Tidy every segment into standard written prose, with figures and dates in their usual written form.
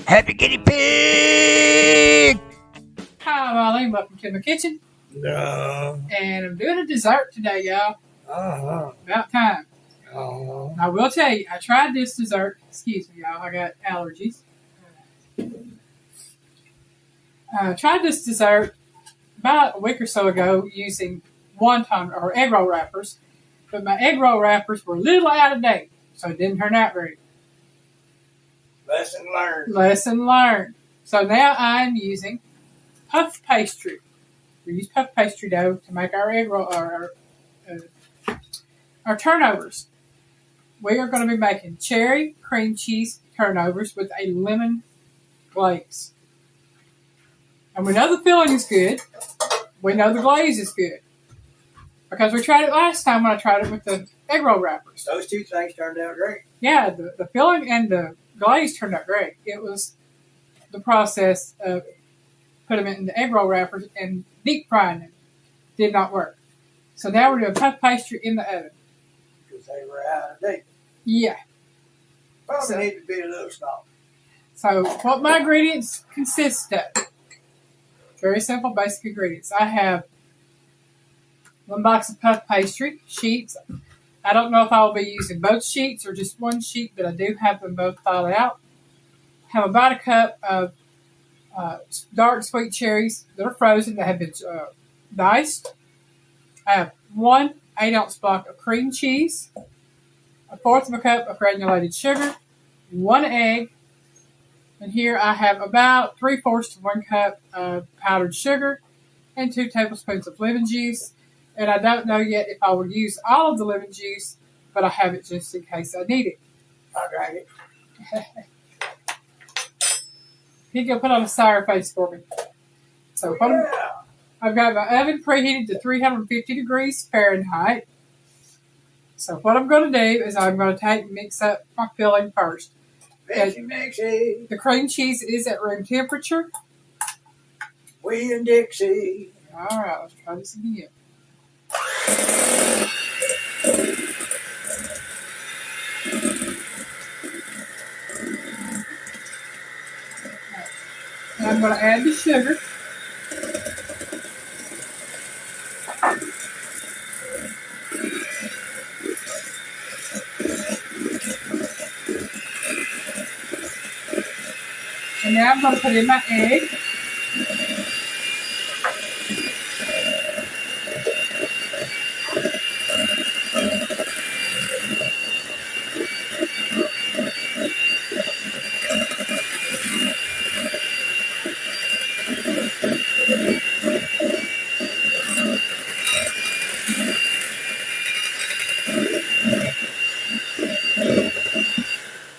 Happy guinea pig! Hi, I'm Alyne. Welcome to my kitchen. No. And I'm doing a dessert today, y'all. About time. I will tell you, I tried this dessert. Excuse me, y'all. I got allergies. I tried this dessert about a week or so ago using wonton or egg roll wrappers. But my egg roll wrappers were a little out of date, so it didn't turn out very good. Lesson learned. So now I'm using puff pastry. We use puff pastry dough to make our egg roll, our turnovers. We are going to be making cherry cream cheese turnovers with a lemon glaze. And we know the filling is good. We know the glaze is good. Because we tried it last time when I tried it with the egg roll wrappers. Those two things turned out great. Yeah, the filling and the glaze turned out great. It was the process of putting them in the egg roll wrappers and deep frying them. Did not work. So now we're doing puff pastry in the oven. Because they were out of date. Yeah. Probably need to be a little small. So what my ingredients consist of. Very simple, basic ingredients. I have 1 box of puff pastry sheets. I don't know if I will be using both sheets or just one sheet, but I do have them both thawed out. I have about a cup of dark sweet cherries that are frozen that have been diced. I have 1 8-ounce block of cream cheese, 1/4 of a cup of granulated sugar, 1 egg, and here I have about 3/4 to 1 cup of powdered sugar and 2 tablespoons of lemon juice. And I don't know yet if I will use all of the lemon juice, but I have it just in case I need it. I drank it. He can put on a sour face for me. So I've got my oven preheated to 350 degrees Fahrenheit. So what I'm going to do is I'm going to take and mix up my filling first. Mixy. The cream cheese is at room temperature. We and Dixie. All right, let's try this again. And I'm going to add the sugar. And now I'm going to put in my egg.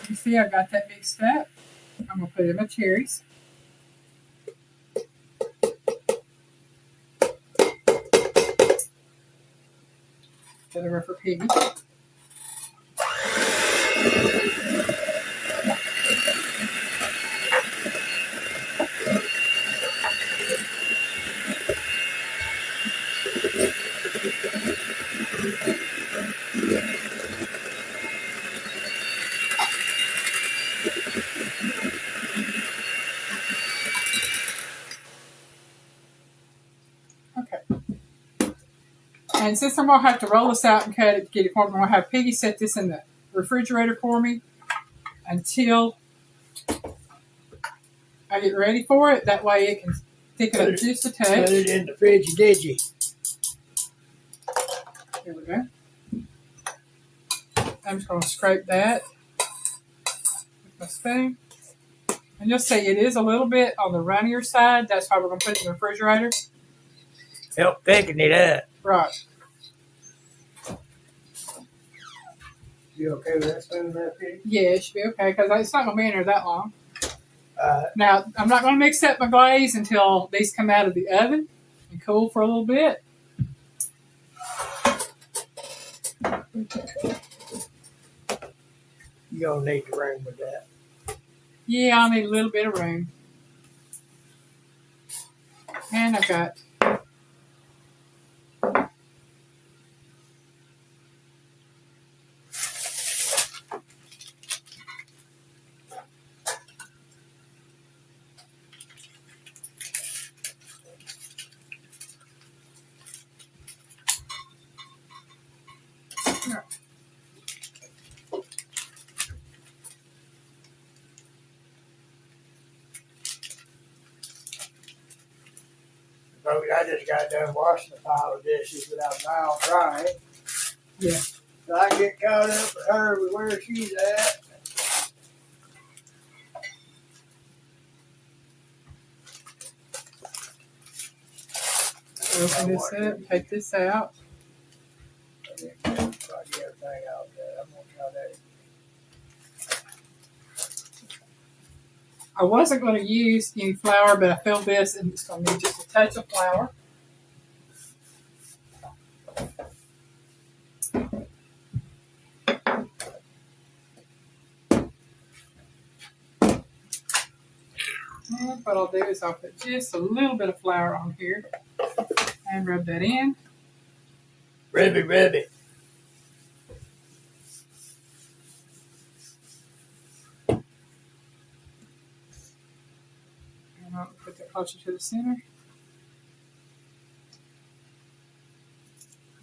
You see I got that mixed up. I'm going to put in my cherries. Put over for Piggy. And since I'm going to have to roll this out and cut it to get it formed, I'm going to have Piggy set this in the refrigerator for me until I get ready for it. That way it can thicken up just a touch. Put it in the fridge, did you? Here we go. I'm just going to scrape that with my spoon. And you'll see it is a little bit on the runnier side. That's why we're going to put it in the refrigerator. Help thicken it up. Right. You okay with that spoon there, Piggy? Yeah, it should be okay because it's not going to be in there that long. Now, I'm not going to mix up my glaze until these come out of the oven and cool for a little bit. You're going to need the room with that. Yeah, I'll need a little bit of room. And I've got I just got done washing a pile of dishes without a towel drying. Yeah. So I get caught up with her with where she's at. Open this up, take this out. I get everything out there. I'm gonna try that. I wasn't going to use any flour, but I filled this and it's going to need just a touch of flour. And what I'll do is I'll put just a little bit of flour on here and rub that in. Rib it. And I'll put that closer to the center.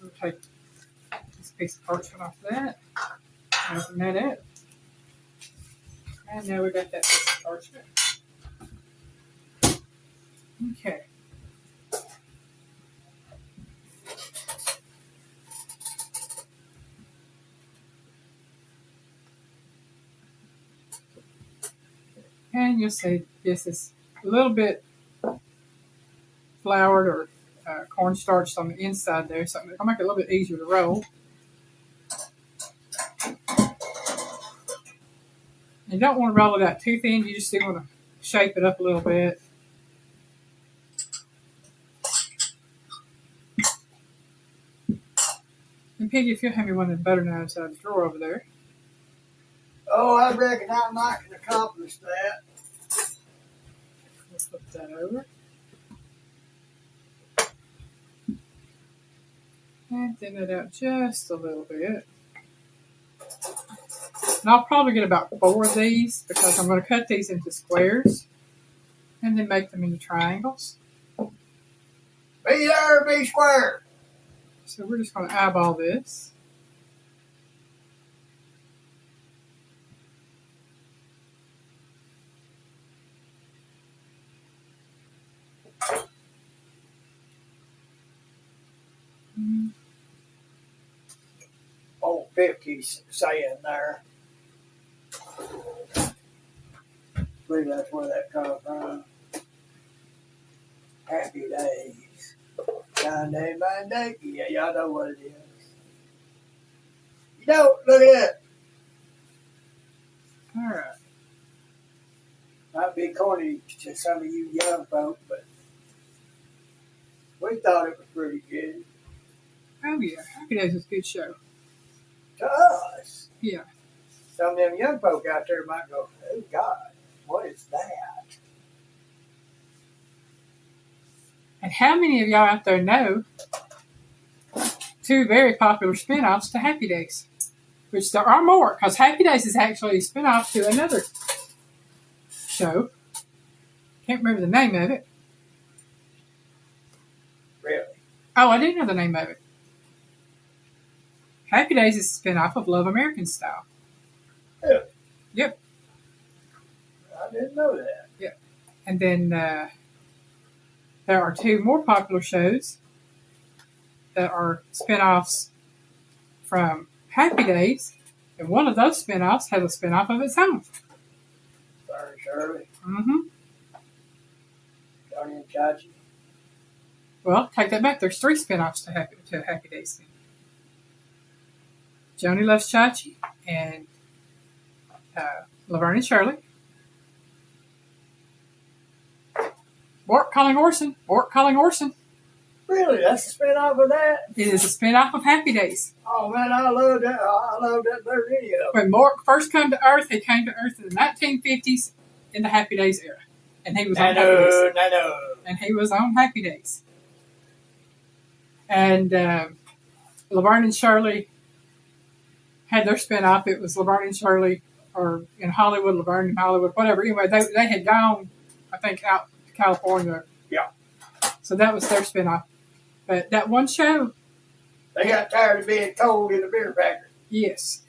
We'll take this piece of parchment off that. Open that up. And now we got that piece of parchment. Okay. And you'll see this is a little bit floured or cornstarch on the inside there, so it'll make it a little bit easier to roll. You don't want to roll it out too thin, you just do want to shape it up a little bit. And Piggy, if you'll hand me one of the butter knives out of the drawer over there. Oh, I reckon I might can accomplish that. We'll flip that over. And thin it out just a little bit. And I'll probably get about 4 of these because I'm going to cut these into squares and then make them into triangles. Be there, be square. So we're just going to eyeball this. Old 50s saying there. I believe that's where that comes from. Happy days. Sunday, Monday. Yeah, y'all know what it is. You don't look at it. All right. Might be corny to some of you young folk, but we thought it was pretty good. Oh, yeah. Happy Days is a good show. To us. Yeah. Some of them young folk out there might go, oh, God, what is that? And how many of y'all out there know 2 very popular spin-offs to Happy Days? Which there are more, because Happy Days is actually a spin-off to another show. Can't remember the name of it. Really? Oh, I do know the name of it. Happy Days is a spin-off of Love American Style. Yeah. Yep. I didn't know that. Yep. And then there are 2 more popular shows that are spin-offs from Happy Days. And one of those spin-offs has a spin-off of its own. Sorry, Shirley. Mm-hmm. Johnny and Chachi. Well, take that back. There's 3 spin-offs to Happy Days. Joni Loves Chachi and Laverne and Shirley. Bort calling Orson. Really? That's a spin-off of that? It is a spin-off of Happy Days. Oh, man, I love that. I love that better than any of them. When Mort first came to Earth, he came to Earth in the 1950s in the Happy Days era. And he was on Happy Days. And he was on Happy Days. And Laverne and Shirley had their spin-off. It was Laverne and Shirley, or in Hollywood, Laverne in Hollywood, whatever. Anyway, they had gone, I think, out to California. Yeah. So that was their spin-off. But that one show They got tired of being cold in the beer factory. Yes.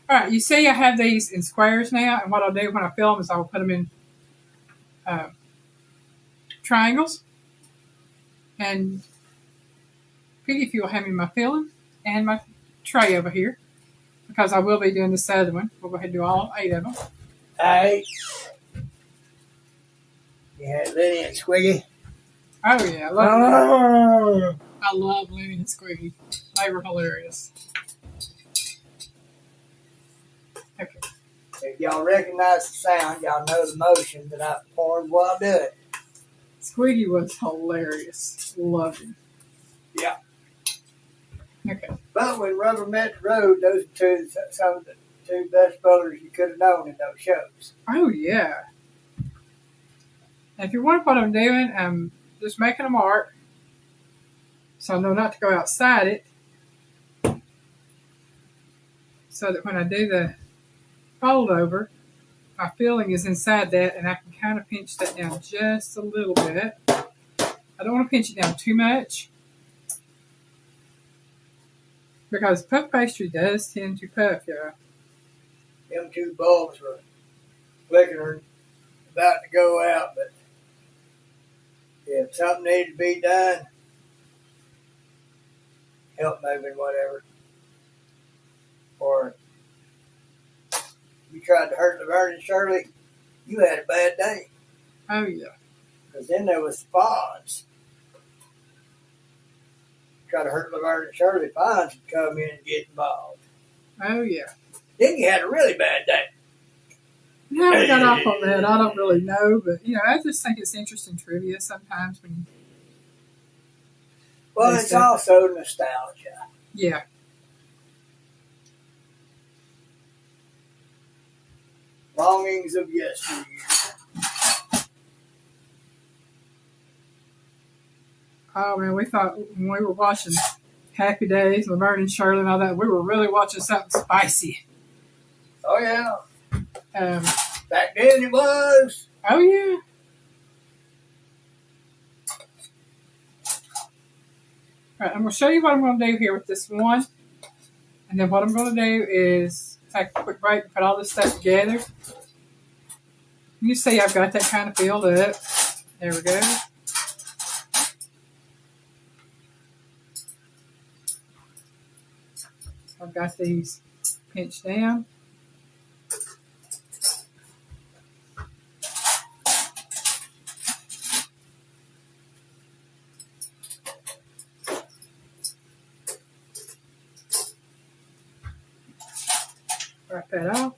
All right, you see I have these in squares now, and what I'll do when I fill them is I'll put them in triangles. And Piggy, if you'll hand me my filling and my tray over here, because I will be doing this other one. We'll go ahead and do all 8 of them. All right. You had Lenny and Squiggy. Oh, yeah. I love Lenny and Squiggy. They were hilarious. Okay. If y'all recognize the sound, y'all know the motion that I performed while doing it. Squiggy was hilarious. Loved him. Yeah. Okay. But when rubber met the road, those are some of the 2 best bowlers you could have known in those shows. Oh, yeah. And if you wonder what I'm doing, I'm just making a mark so I know not to go outside it, so that when I do the fold over, my filling is inside that, and I can kind of pinch that down just a little bit. I don't want to pinch it down too much, because puff pastry does tend to puff, yeah. Them 2 bulbs were flickering, about to go out, but if something needed to be done, help moving, whatever, or you tried to hurt Laverne and Shirley, you had a bad day. Oh, yeah. Because then there was Fonz. Try to hurt Laverne and Shirley, Fonz would come in and get involved. Oh, yeah. Then you had a really bad day. How we got off on that, I don't really know, but, I just think it's interesting trivia sometimes when you... Well, it's also nostalgia. Yeah. Longings of yesteryear. Oh, man, we thought when we were watching Happy Days, Laverne and Shirley and all that, we were really watching something spicy. Oh, yeah. Um, Back then it was. Oh, yeah. All right, I'm going to show you what I'm going to do here with this one. And then what I'm going to do is take a quick break and put all this stuff together. You see I've got that kind of filled up. There we go. I've got these pinched down. Wrap that off.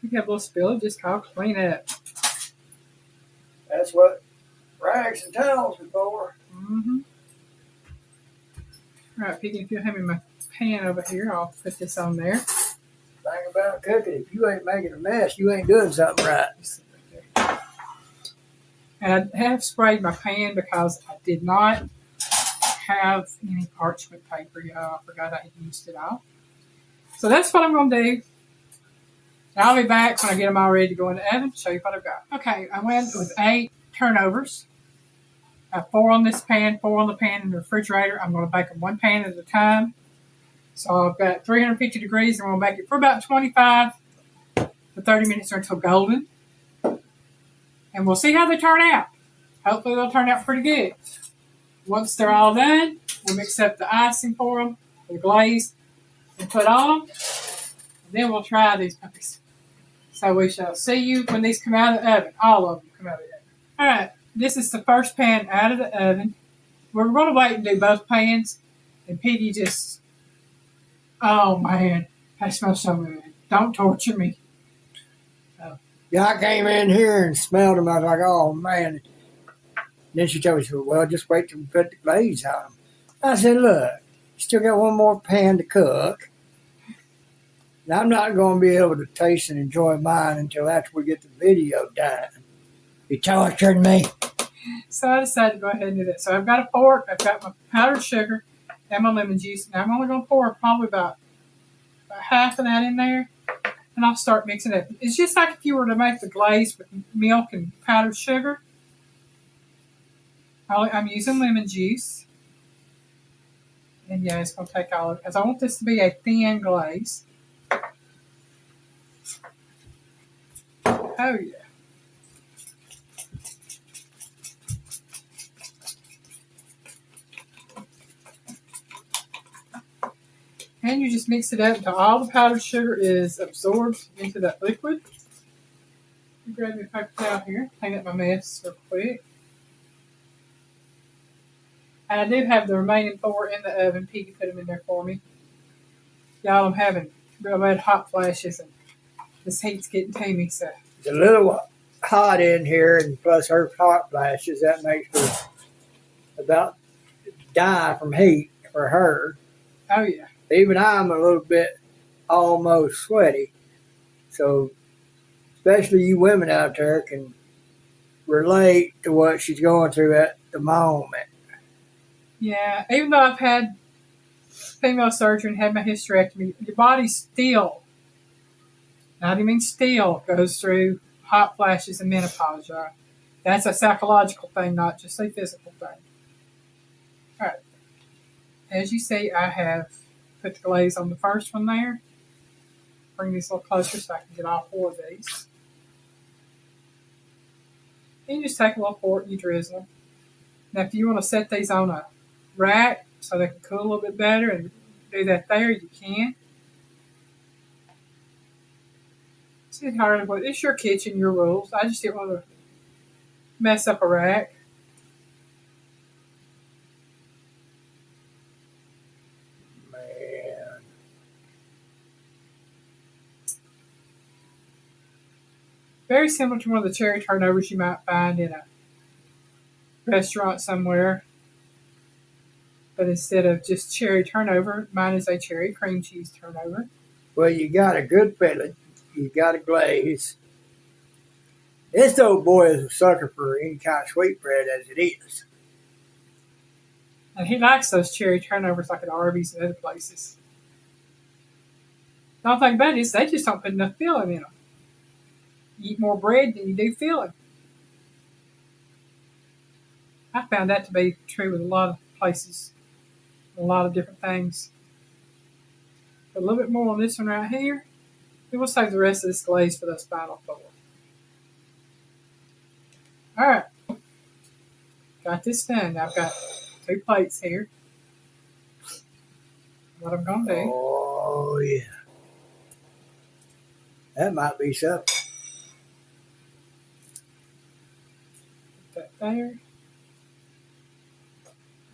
You have a little spill, just call clean up. That's what rags and towels are for. Mm-hmm. All right, Piggy, if you'll hand me my pan over here, I'll put this on there. Thing about cooking, if you ain't making a mess, you ain't doing something right. And I have sprayed my pan because I did not have any parchment paper, y'all. I forgot I had used it all. So that's what I'm going to do. And I'll be back when I get them all ready to go in the oven to show you what I've got. Okay, I went with 8 turnovers. I have 4 on this pan, 4 on the pan in the refrigerator. I'm going to bake them 1 pan at a time. So I've got 350 degrees, and I'm going to bake it for about 25 to 30 minutes or until golden. And we'll see how they turn out. Hopefully they'll turn out pretty good. Once they're all done, we'll mix up the icing for them, the glaze, and put on them. And then we'll try these puppies. So we shall see you when these come out of the oven. All of them come out of the oven. All right, this is the first pan out of the oven. We're going to wait and do both pans. And Piggy just, oh man, that smells so good. Don't torture me. Yeah, I came in here and smelled them. I was like, oh, man. Then she told me, she said, well, just wait till we put the glaze on them. I said, look, you still got 1 more pan to cook. And I'm not going to be able to taste and enjoy mine until after we get the video done. You tortured me. So I decided to go ahead and do that. So I've got a fork. I've got my powdered sugar and my lemon juice. And I'm only going to pour probably about half of that in there. And I'll start mixing it. It's just like if you were to make the glaze with milk and powdered sugar. I'm using lemon juice. And yeah, it's going to take all of it. Because I want this to be a thin glaze. Oh, yeah. And you just mix it up until all the powdered sugar is absorbed into that liquid. Grab me a paper towel here, clean up my mess real quick. And I do have the remaining 4 in the oven. Piggy put them in there for me. Y'all, I'm having real bad hot flashes and this heat's getting to me, so. It's a little hot in here, and plus her hot flashes, that makes her about die from heat for her. Oh, yeah. Even I'm a little bit almost sweaty. So, especially you women out there can relate to what she's going through at the moment. Yeah, even though I've had female surgery and had my hysterectomy, your body still, not even still, goes through hot flashes and menopause, y'all. That's a psychological thing, not just a physical thing. All right. As you see, I have put the glaze on the first one there. Bring these a little closer so I can get all 4 of these. And you just take a little port and you drizzle them. Now, if you want to set these on a rack so they can cool a little bit better and do that there, you can. It's hard, but it's your kitchen, your rules. I just didn't want to mess up a rack. Man. Very similar to one of the cherry turnovers you might find in a restaurant somewhere. But instead of just cherry turnover, mine is a cherry cream cheese turnover. Well, you got a good filling. You got a glaze. This old boy is a sucker for any kind of sweetbread as it is. And he likes those cherry turnovers like at Arby's and other places. The only thing about it is they just don't put enough filling in them. You eat more bread than you do filling. I found that to be true with a lot of places, a lot of different things. But a little bit more on this one right here. We will save the rest of this glaze for those final 4. All right. Got this done. I've got 2 plates here. What I'm going to do. Oh, yeah. That might be something. Put that there.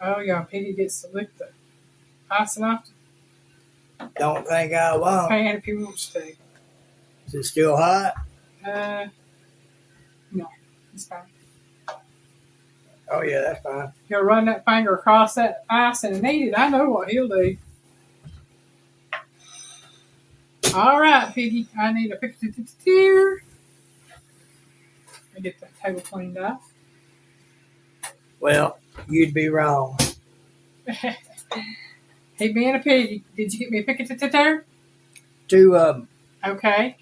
Oh, yeah. Piggy gets to lick the icing off Don't think I the won't. pan if he wants to. Is it still hot? No. It's fine. Oh, yeah, that's fine. He'll run that finger across that icing and eat it. I know what he'll do. All right, Piggy. I need a picture here. Let me get that table cleaned up. Well, you'd be wrong. Hey, being a piggy, did you get me a picture there? 2 of them. Okay.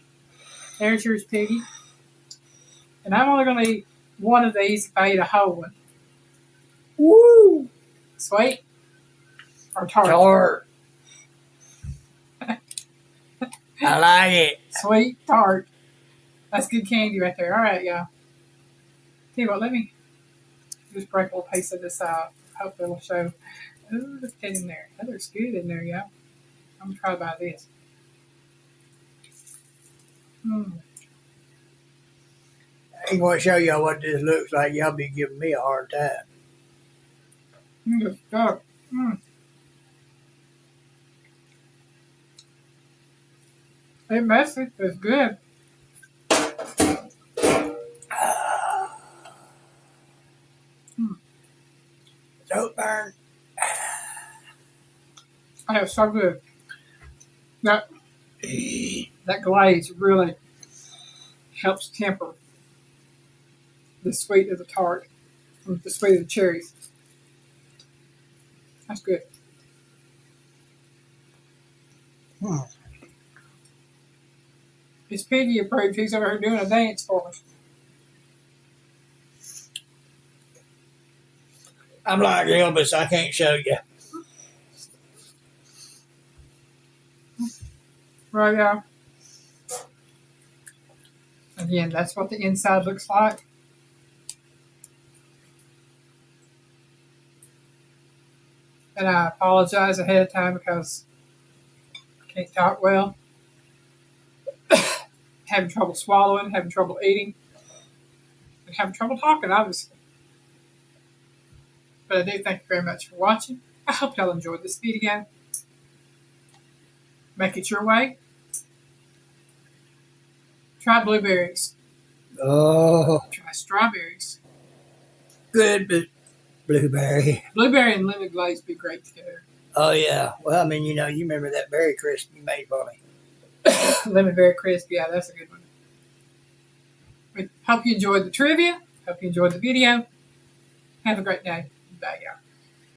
There's yours, Piggy. And I'm only going to eat one of these if I eat a whole one. Woo! Sweet or tart? Tart. I like it. Sweet tart. That's good candy right there. All right, y'all. Tell you what, let me just break a little piece of this out. Hopefully it'll show. Ooh, look at that in there. That looks good in there, y'all. I'm going to try by this. I ain't going to show y'all what this looks like. Y'all be giving me a hard time. Good stuff. It's messy. It's good. Don't burn. Oh, it's so good. That glaze really helps temper the sweet of the tart, the sweet of the cherries. That's good. It's Piggy approved. He's over here doing a dance for us. I'm like Elvis. I can't show you. Right, yeah. Again, that's what the inside looks like. And I apologize ahead of time because I can't talk well. Having trouble swallowing, having trouble eating, and having trouble talking, obviously. But I do thank you very much for watching. I hope y'all enjoyed this video. Make it your way. Try blueberries. Oh, Try strawberries. good blueberry. Blueberry and lemon glaze be great together. Oh yeah. Well, I mean, you know, you remember that berry crisp you made for me. Lemon berry crisp, yeah, that's a good one. We hope you enjoyed the trivia. Hope you enjoyed the video. Have a great day. Bye, y'all.